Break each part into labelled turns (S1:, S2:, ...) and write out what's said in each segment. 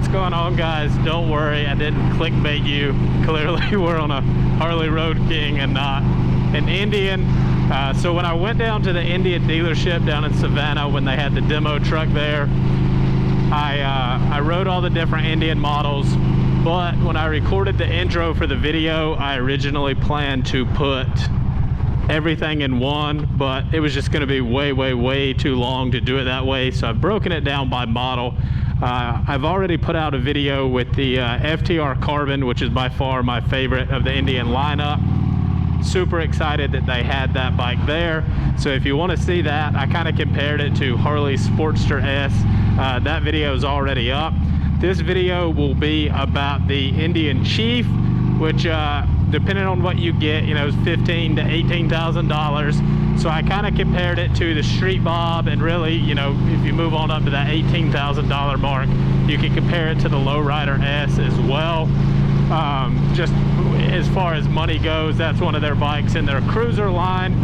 S1: What's going on, guys? Don't worry, I didn't clickbait you. Clearly we're on a Harley Road King and not an Indian. So when I went down to the Indian dealership down in Savannah when they had the demo truck there, I rode all the different Indian models, but when I recorded the intro for the video, I originally planned to put everything in one, but it was just going to be way too long to do it that way, so I've broken it down by model. I've already put out a video with the FTR Carbon, which is by far my favorite of the Indian lineup. Super excited that they had that bike there. So if you want to see that, I kind of compared it to Harley Sportster S. That video is already up. This video will be about the Indian Chief, which depending on what you get, you know, is $15,000 to $18,000. So I kind of compared it to the Street Bob, and really, you know, if you move on up to that $18,000 mark, you can compare it to the Lowrider S as well. Just as far as money goes, that's one of their bikes in their cruiser line.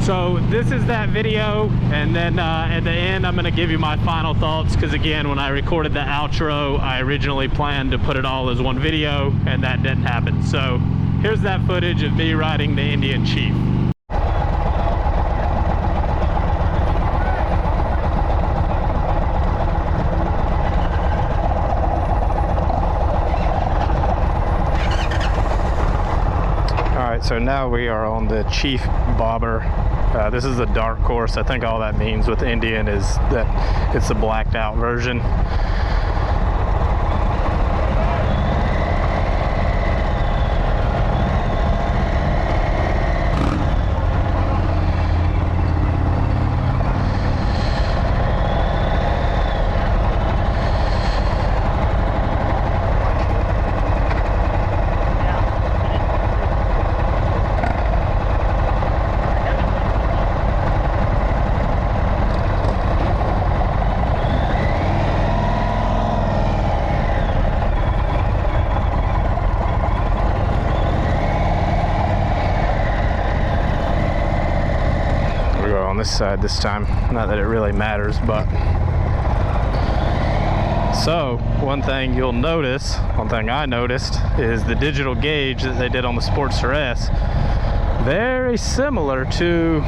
S1: So this is that video, and then at the end I'm going to give you my final thoughts, because again, when I recorded the outro, I originally planned to put it all as one video, and that didn't happen. So here's that footage of me riding the Indian Chief. So now we are on the Chief Bobber. This is a dark horse. I think all that means with Indian is that it's a blacked out version. Side this time, not that it really matters, but so one thing I noticed is the digital gauge that they did on the Sportster S, very similar to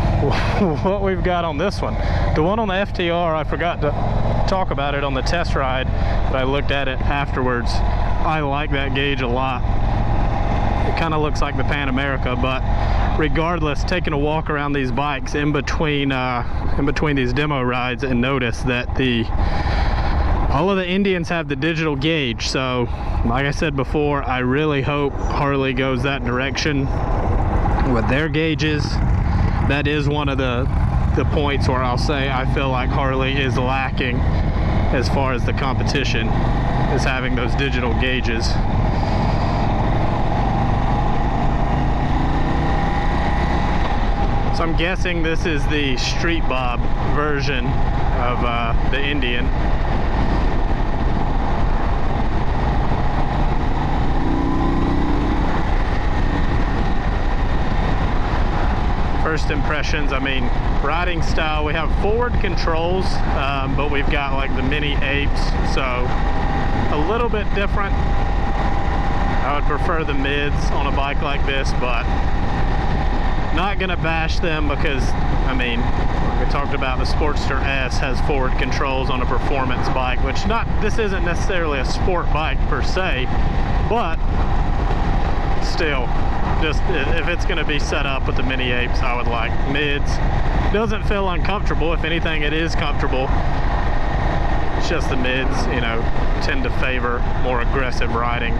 S1: what we've got on this one. The one on the FTR, I forgot to talk about it on the test ride, but I looked at it afterwards. I like that gauge a lot. It kind of looks like the Pan America, but regardless, taking a walk around these bikes in between these demo rides, and notice that all of the Indians have the digital gauge. So like I said before, I really hope Harley goes that direction with their gauges. That is one of the points where I'll say I feel like Harley is lacking as far as the competition, is having those digital gauges. So I'm guessing this is the Street Bob version of the Indian. First impressions, I mean, riding style, we have forward controls, but we've got like the mini apes, so a little bit different. I would prefer the mids on a bike like this, but not gonna bash them, because I mean, we talked about the Sportster S has forward controls on a performance bike, which this isn't necessarily a sport bike per se, but still, just if it's gonna be set up with the mini apes, I would like mids. Doesn't feel uncomfortable. If anything, it is comfortable. It's just the mids, you know, tend to favor more aggressive riding.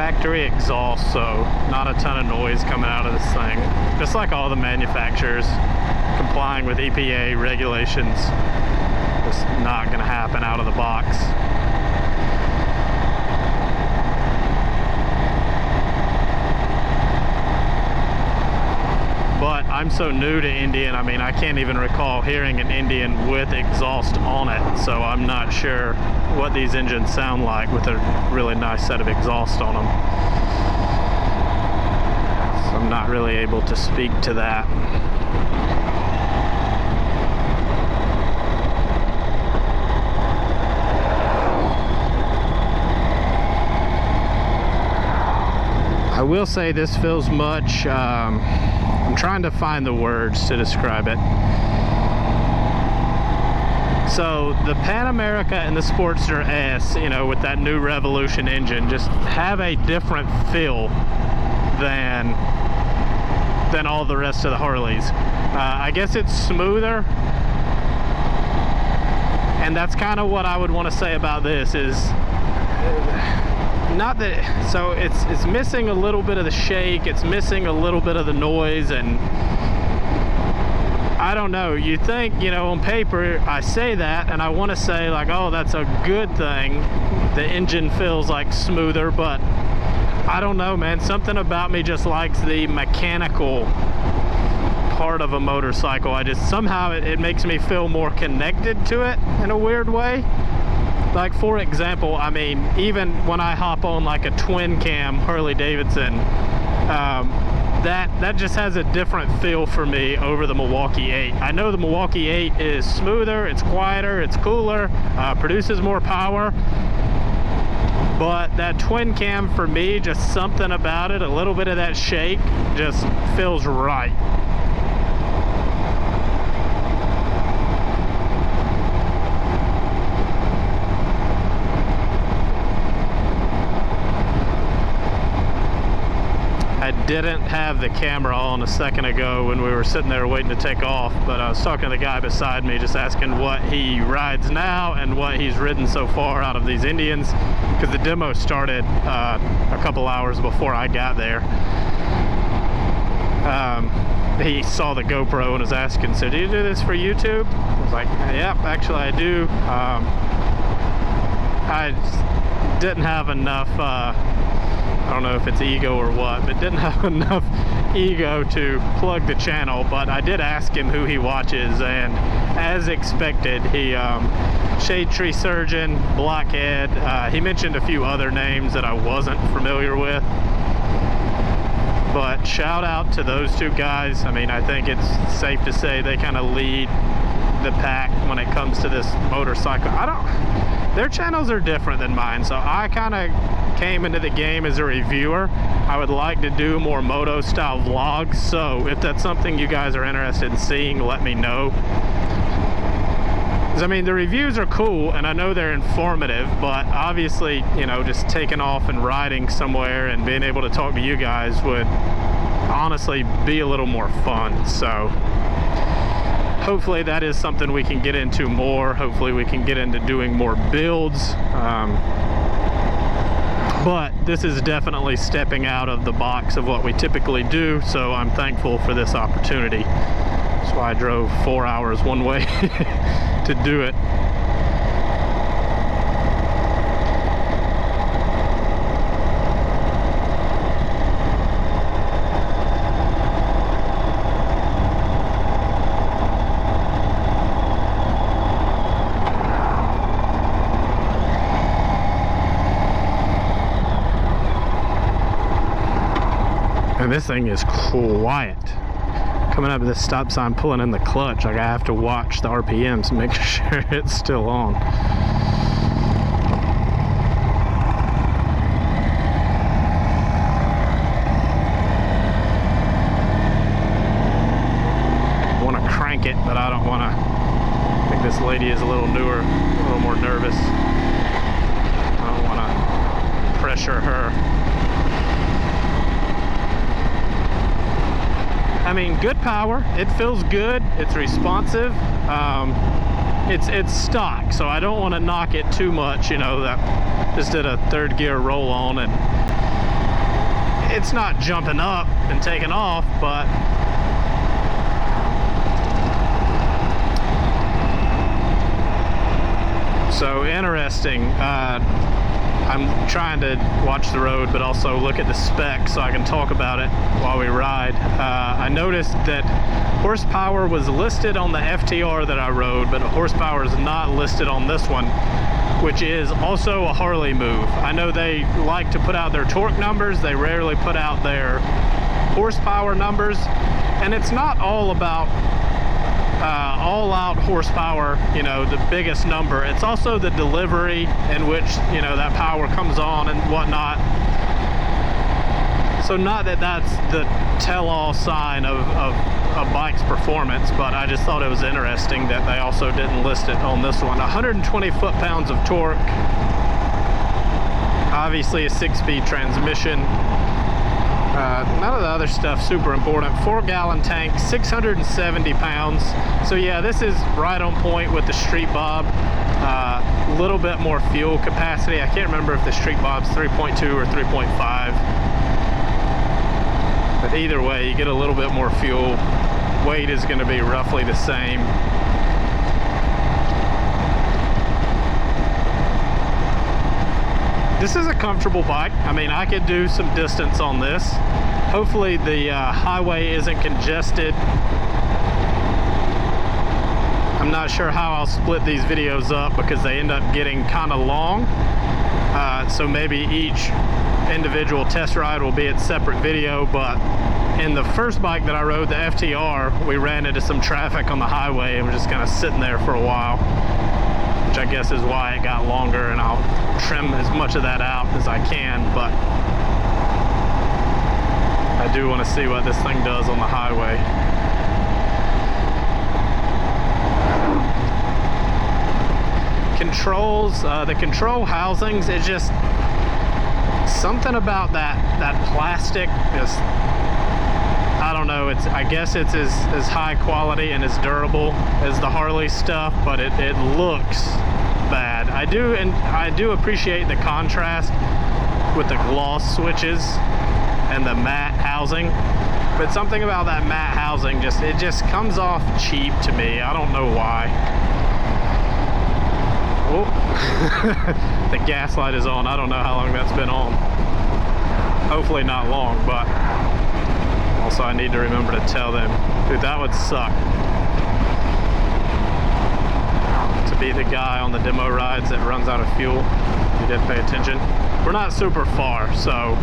S1: factory exhaust, so not a ton of noise coming out of this thing. Just like all the manufacturers, complying with EPA regulations. Just not going to happen out of the box. But I'm so new to Indian, I mean, I can't even recall hearing an Indian with exhaust on it, so I'm not sure what these engines sound like with a really nice set of exhaust on them. So I'm not really able to speak to that. I will say this feels much, I'm trying to find the words to describe it. So the Pan America and the Sportster S, you know, with that new Revolution engine, just have a different feel than all the rest of the Harleys. I guess it's smoother, and that's kind of what I would want to say about this is, not that, so it's missing a little bit of the shake, it's missing a little bit of the noise, and I don't know, you think, you know, on paper I say that and I want to say like, oh, that's a good thing, the engine feels like smoother, but I don't know, man, something about me just likes the mechanical part of a motorcycle. I just, somehow it makes me feel more connected to it in a weird way. Like, for example, I mean, even when I hop on like a twin cam Harley Davidson, that just has a different feel for me over the Milwaukee 8. I know the Milwaukee 8 is smoother, it's quieter, it's cooler, produces more power, but that twin cam for me, just something about it, a little bit of that shake just feels right. I didn't have the camera on a second ago when we were sitting there waiting to take off, but I was talking to the guy beside me, just asking what he rides now and what he's ridden so far out of these Indians, because the demo started a couple hours before I got there. He saw the GoPro and was asking, so do you do this for YouTube? I was like, yep, actually I do. I didn't have enough I don't know if it's ego or what, but didn't have enough ego to plug the channel. But I did ask him who he watches, and as expected, he Shade Tree Surgeon, Blockhead. He mentioned a few other names that I wasn't familiar with. But shout out to those two guys. I mean, I think it's safe to say they kind of lead the pack when it comes to this motorcycle. Their channels are different than mine, so I kind of came into the game as a reviewer. I would like to do more moto style vlogs, so if that's something you guys are interested in seeing, let me know. I mean, the reviews are cool and I know they're informative, but obviously, you know, just taking off and riding somewhere and being able to talk to you guys would honestly be a little more fun. So hopefully that is something we can get into more. Hopefully we can get into doing more builds. But this is definitely stepping out of the box of what we typically do, so I'm thankful for this opportunity. That's why I drove 4 hours one way to do it. And this thing is quiet. Coming up to this stop sign, pulling in the clutch, like I have to watch the RPMs and make sure it's still on. I want to crank it, but I don't want to. I think this lady is a little newer, a little more nervous. I don't want to pressure her. I mean, good power, it feels good, it's responsive, it's stock, so I don't want to knock it too much, you know. That just did a third gear roll on and it's not jumping up and taking off, but so interesting. I'm trying to watch the road, but also look at the specs so I can talk about it while we ride. I noticed that horsepower was listed on the FTR that I rode, but horsepower is not listed on this one, which is also a Harley move. I know they like to put out their torque numbers. They rarely put out their horsepower numbers, and it's not all about all out horsepower, you know, the biggest number. It's also the delivery in which, you know, that power comes on and whatnot. So not that that's the tell-all sign of a bike's performance, but I just thought it was interesting that they also didn't list it on this one. 120 foot-pounds of torque, obviously a 6-speed transmission. None of the other stuff super important. 4-gallon tank, 670 pounds. So yeah, this is right on point with the Street Bob. A little bit more fuel capacity. I can't remember if the Street Bob's 3.2 or 3.5. But either way, you get a little bit more fuel. Weight is going to be roughly the same. This is a comfortable bike. I mean, I could do some distance on this. Hopefully the highway isn't congested. I'm not sure how I'll split these videos up because they end up getting kind of long. So maybe each individual test ride will be its separate video, but in the first bike that I rode, the FTR, we ran into some traffic on the highway and we're just kind of sitting there for a while, which I guess is why it got longer, and I'll trim as much of that out as I can, but I do want to see what this thing does on the highway. Controls, the control housings, it's just something about that plastic, just, I don't know, I guess it's as high quality and as durable as the Harley stuff, but it looks bad. I do appreciate the contrast with the gloss switches and the matte housing, but something about that matte housing it just comes off cheap to me. I don't know why. Oh, the gas light is on. I don't know how long that's been on. Hopefully not long, but also I need to remember to tell them, dude, that would suck to be the guy on the demo rides that runs out of fuel. You didn't pay attention. We're not super far, so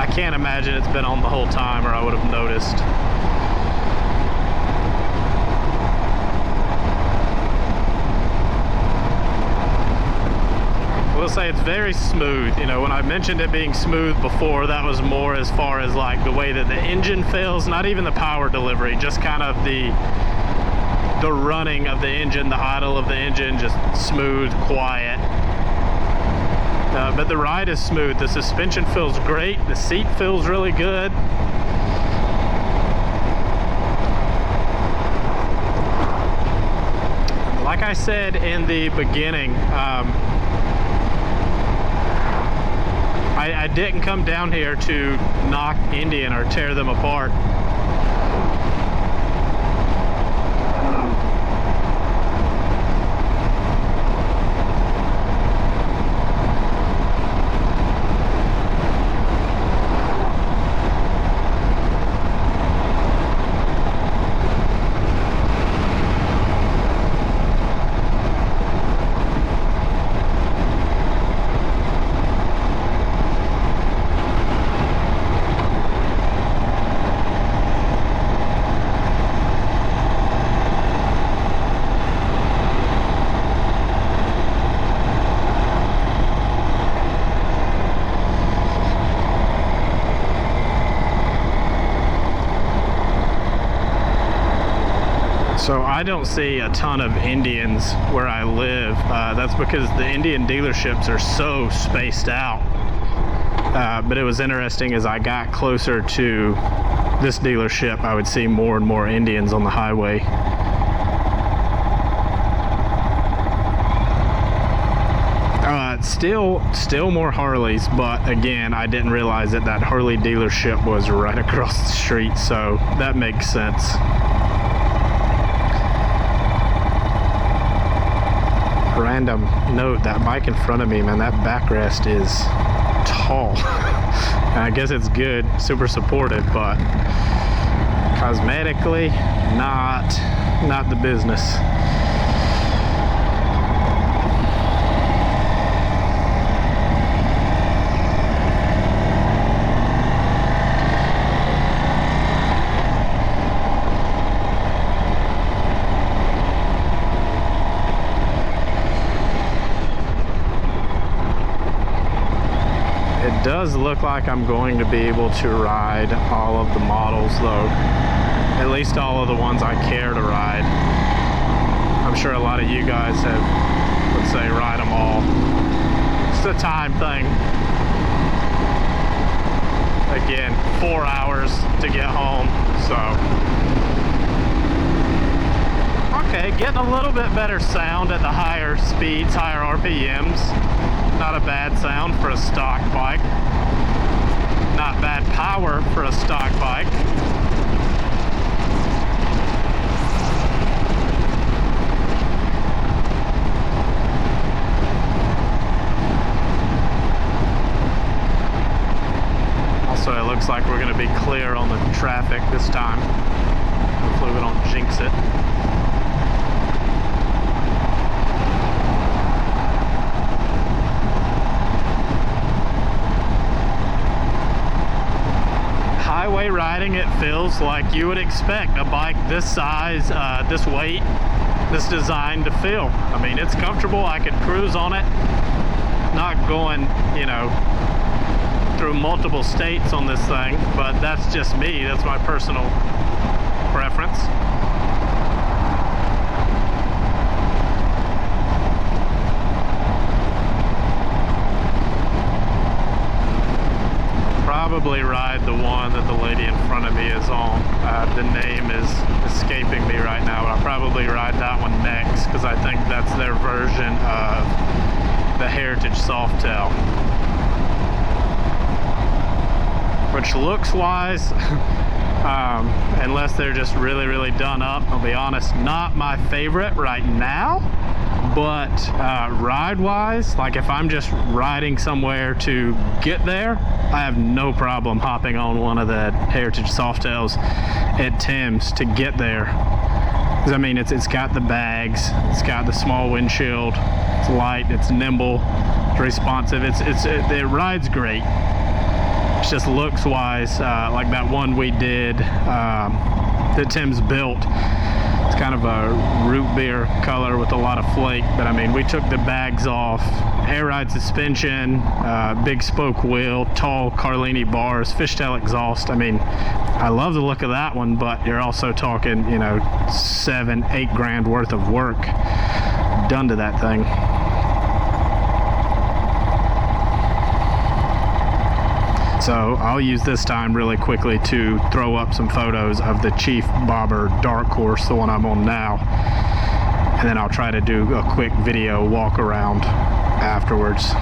S1: I can't imagine it's been on the whole time or I would have noticed. I will say it's very smooth. You know, when I mentioned it being smooth before, that was more as far as like the way that the engine feels, not even the power delivery, just kind of the running of the engine, the idle of the engine, just smooth, quiet. But the ride is smooth. The suspension feels great. The seat feels really good. Like I said in the beginning, I didn't come down here to knock Indian or tear them apart. So I don't see a ton of Indians where I live. That's because the Indian dealerships are so spaced out. But it was interesting, as I got closer to this dealership, I would see more and more Indians on the highway. but still more Harleys. But again, I didn't realize that that Harley dealership was right across the street, so that makes sense. Random note, that bike in front of me, man, that backrest is tall. And I guess it's good, super supportive, but cosmetically, not the business. It does look like I'm going to be able to ride all of the models though, at least all of the ones I care to ride. I'm sure a lot of you guys have, let's say, ride them all. It's a time thing. Again, 4 hours to get home, so. Okay, getting a little bit better sound at the higher speeds, higher RPMs. Not a bad sound for a stock bike. Not bad power for a stock bike. Also, it looks like we're going to be clear on the traffic this time. Hopefully we don't jinx it. Highway riding, it feels like you would expect a bike this size, this weight, this design to feel. I mean, it's comfortable. I could cruise on it. Not going, you know, through multiple states on this thing, but that's just me. That's my personal preference. Probably ride the one that the lady in front of me is on. The name is escaping me right now, but I'll probably ride that one next because I think that's their version of the Heritage Softail. Which looks wise, unless they're just really done up, I'll be honest, not my favorite right now. But ride wise, like if I'm just riding somewhere to get there, I have no problem hopping on one of the Heritage Softails at Timms to get there. Because I mean, it's got the bags, it's got the small windshield, it's light, it's nimble, it's responsive, it rides great. It's just looks wise, like that one we did that Timms built. It's kind of a root beer color with a lot of flake, but I mean, we took the bags off, air ride suspension, big spoke wheel, tall Carlini bars, fishtail exhaust. I mean, I love the look of that one, but you're also talking, you know, $7-8 grand worth of work done to that thing. So I'll use this time really quickly to throw up some photos of the Chief Bobber Dark Horse, the one I'm on now, and then I'll try to do a quick video walk around afterwards.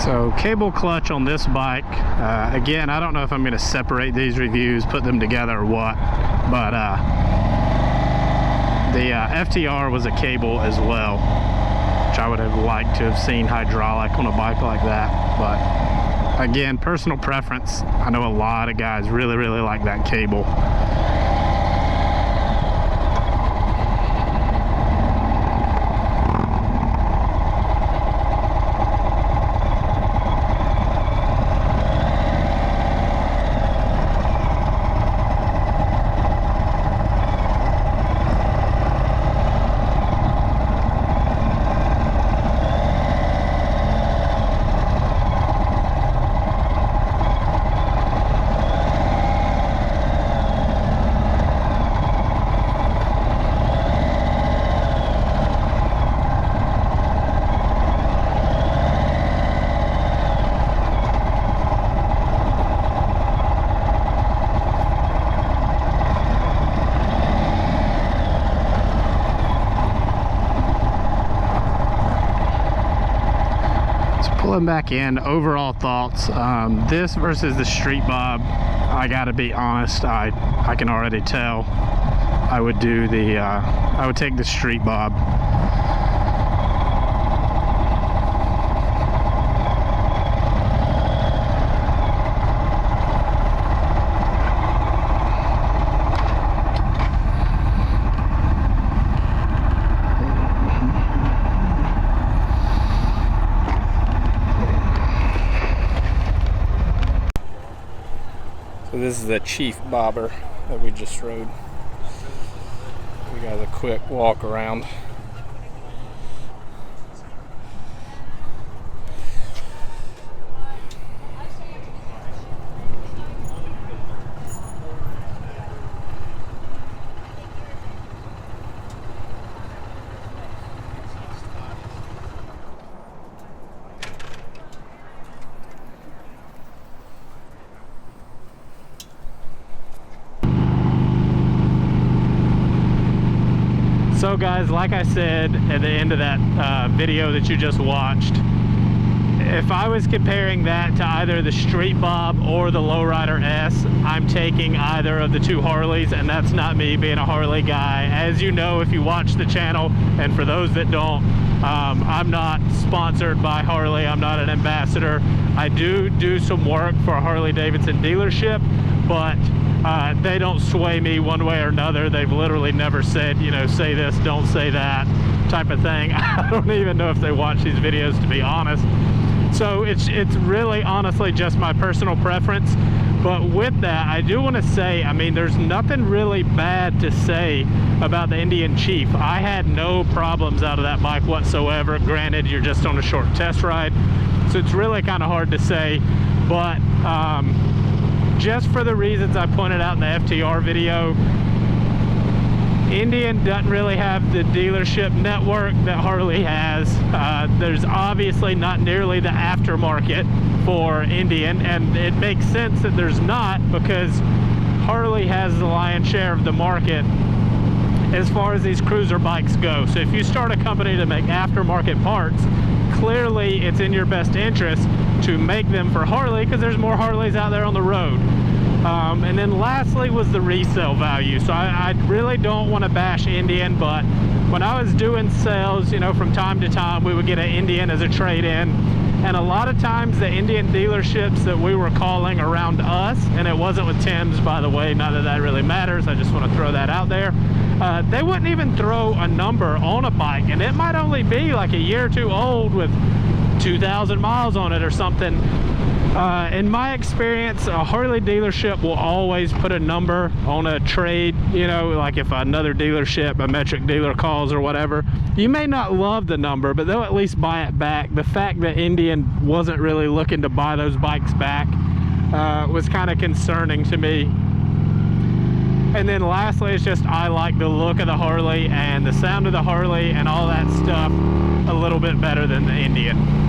S1: So cable clutch on this bike, again, I don't know if I'm going to separate these reviews, put them together or what, but the FTR was a cable as well, which I would have liked to have seen hydraulic on a bike like that. But again, personal preference. I know a lot of guys really like that cable. Pulling back in, overall thoughts, this versus the Street Bob, I gotta be honest, I can already tell I would do the I would take the Street Bob. So this is the Chief Bobber that we just rode. We got a quick walk around. So guys, like I said at the end of that video that you just watched, if I was comparing that to either the Street Bob or the Lowrider S, I'm taking either of the two Harleys, and that's not me being a Harley guy. As you know, if you watch the channel, and for those that don't, I'm not sponsored by Harley. I'm not an ambassador. I do some work for a Harley Davidson dealership, but they don't sway me one way or another. They've literally never said, you know, say this, don't say that type of thing. I don't even know if they watch these videos, to be honest. So it's really honestly just my personal preference. But with that, I do want to say, I mean, there's nothing really bad to say about the Indian Chief. I had no problems out of that bike whatsoever. Granted, you're just on a short test ride, so it's really kind of hard to say. But just for the reasons I pointed out in the FTR video, Indian doesn't really have the dealership network that Harley has. There's obviously not nearly the aftermarket for Indian, and it makes sense that there's not, because Harley has the lion's share of the market as far as these cruiser bikes go. So if you start a company to make aftermarket parts, clearly it's in your best interest to make them for Harley, because there's more Harleys out there on the road. And then lastly was the resale value. So I really don't want to bash Indian, but when I was doing sales, you know, from time to time we would get an Indian as a trade-in, and a lot of times the Indian dealerships that we were calling around us, and it wasn't with Timms, by the way, not that that really matters, I just want to throw that out there, they wouldn't even throw a number on a bike, and it might only be like a year or two old with 2,000 miles on it or something. In my experience, a Harley dealership will always put a number on a trade. You know, like if another dealership, a metric dealer calls or whatever, you may not love the number, but they'll at least buy it back. The fact that Indian wasn't really looking to buy those bikes back was kind of concerning to me. And then lastly, it's just I like the look of the Harley and the sound of the Harley and all that stuff a little bit better than the Indian.